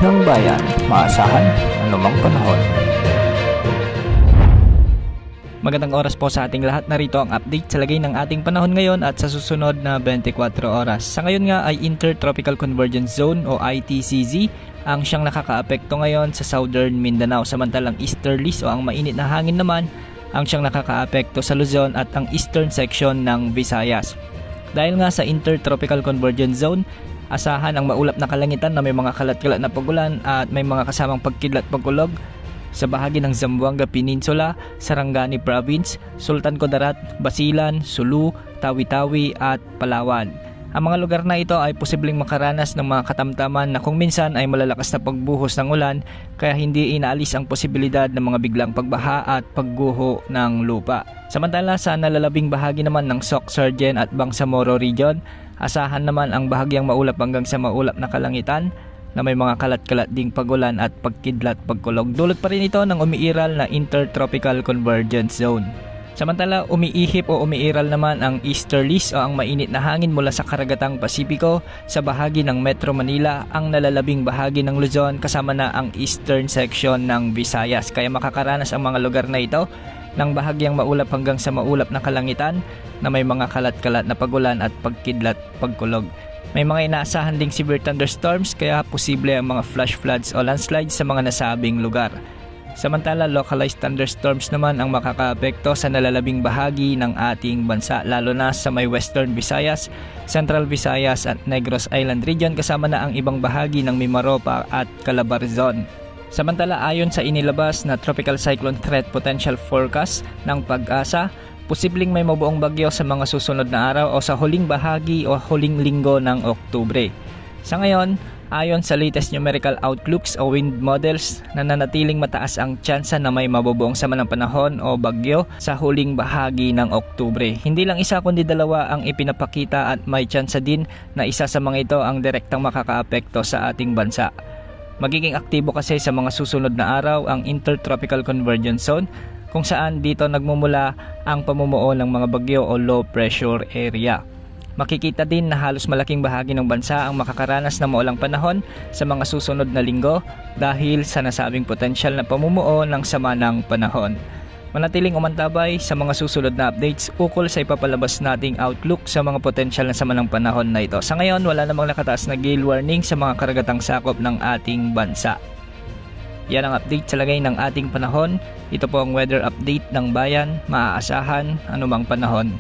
ng bayan, maasahan anumang panahon. Magandang oras po sa ating lahat. Narito ang update sa lagay ng ating panahon ngayon at sa susunod na 24 oras. Sa ngayon nga ay Intertropical Convergence Zone o ITCZ ang siyang nakakaapekto ngayon sa Southern Mindanao. Samantalang easterlies o ang mainit na hangin naman ang siyang nakakaapekto sa Luzon at ang eastern section ng Visayas. Dahil nga sa Intertropical Convergence Zone, asahan ang maulap na kalangitan na may mga kalat-kalat na pagulan at may mga kasamang pagkidlat pagkulog sa bahagi ng Zamboanga Peninsula, Sarangani Province, Sultan Kudarat, Basilan, Sulu, Tawi-Tawi at Palawan. Ang mga lugar na ito ay posibleng makaranas ng mga katamtaman na kung minsan ay malalakas na pagbuhos ng ulan, kaya hindi inaalis ang posibilidad ng mga biglang pagbaha at pagguho ng lupa. Samantala sa nalalabing bahagi naman ng Soc Sargen at Bangsamoro Region, asahan naman ang bahagyang maulap hanggang sa maulap na kalangitan na may mga kalat-kalat ding pagulan at pagkidlat pagkulog. Dulot pa rin ito ng umiiral na Intertropical Convergence Zone. Samantala, umiihip o umiiral naman ang easterlies o ang mainit na hangin mula sa karagatang Pasipiko sa bahagi ng Metro Manila, ang nalalabing bahagi ng Luzon kasama na ang eastern section ng Visayas. Kaya makakaranas ang mga lugar na ito ng bahagyang maulap hanggang sa maulap na kalangitan na may mga kalat-kalat na pagulan at pagkidlat pagkulog. May mga inaasahan ding severe thunderstorms kaya posible ang mga flash floods o landslides sa mga nasabing lugar. Samantala, localized thunderstorms naman ang makakaapekto sa nalalabing bahagi ng ating bansa, lalo na sa may Western Visayas, Central Visayas at Negros Island Region kasama na ang ibang bahagi ng Mimaropa at Calabarzon. Samantala, ayon sa inilabas na Tropical Cyclone Threat Potential Forecast ng Pag-asa, posibleng may mabuong bagyo sa mga susunod na araw o sa huling bahagi o huling linggo ng Oktubre. Sa ngayon, ayon sa latest numerical outlooks o wind models, nananatiling mataas ang tsansa na may mabubuong sama ng panahon o bagyo sa huling bahagi ng Oktubre. Hindi lang isa kundi dalawa ang ipinapakita at may tsansa din na isa sa mga ito ang direktang makakaapekto sa ating bansa. Magiging aktibo kasi sa mga susunod na araw ang Intertropical Convergence Zone, kung saan dito nagmumula ang pamumuo ng mga bagyo o low pressure area. Makikita din na halos malaking bahagi ng bansa ang makakaranas ng maulang panahon sa mga susunod na linggo dahil sa nasabing potensyal na pamumuo ng sama ng panahon. Manatiling umantabay sa mga susunod na updates ukol sa ipapalabas nating outlook sa mga potensyal na sama ng panahon na ito. Sa ngayon, wala namang nakataas na gale warning sa mga karagatang sakop ng ating bansa. Yan ang update sa lagay ng ating panahon. Ito po ang weather update ng bayan, maaasahan anumang panahon.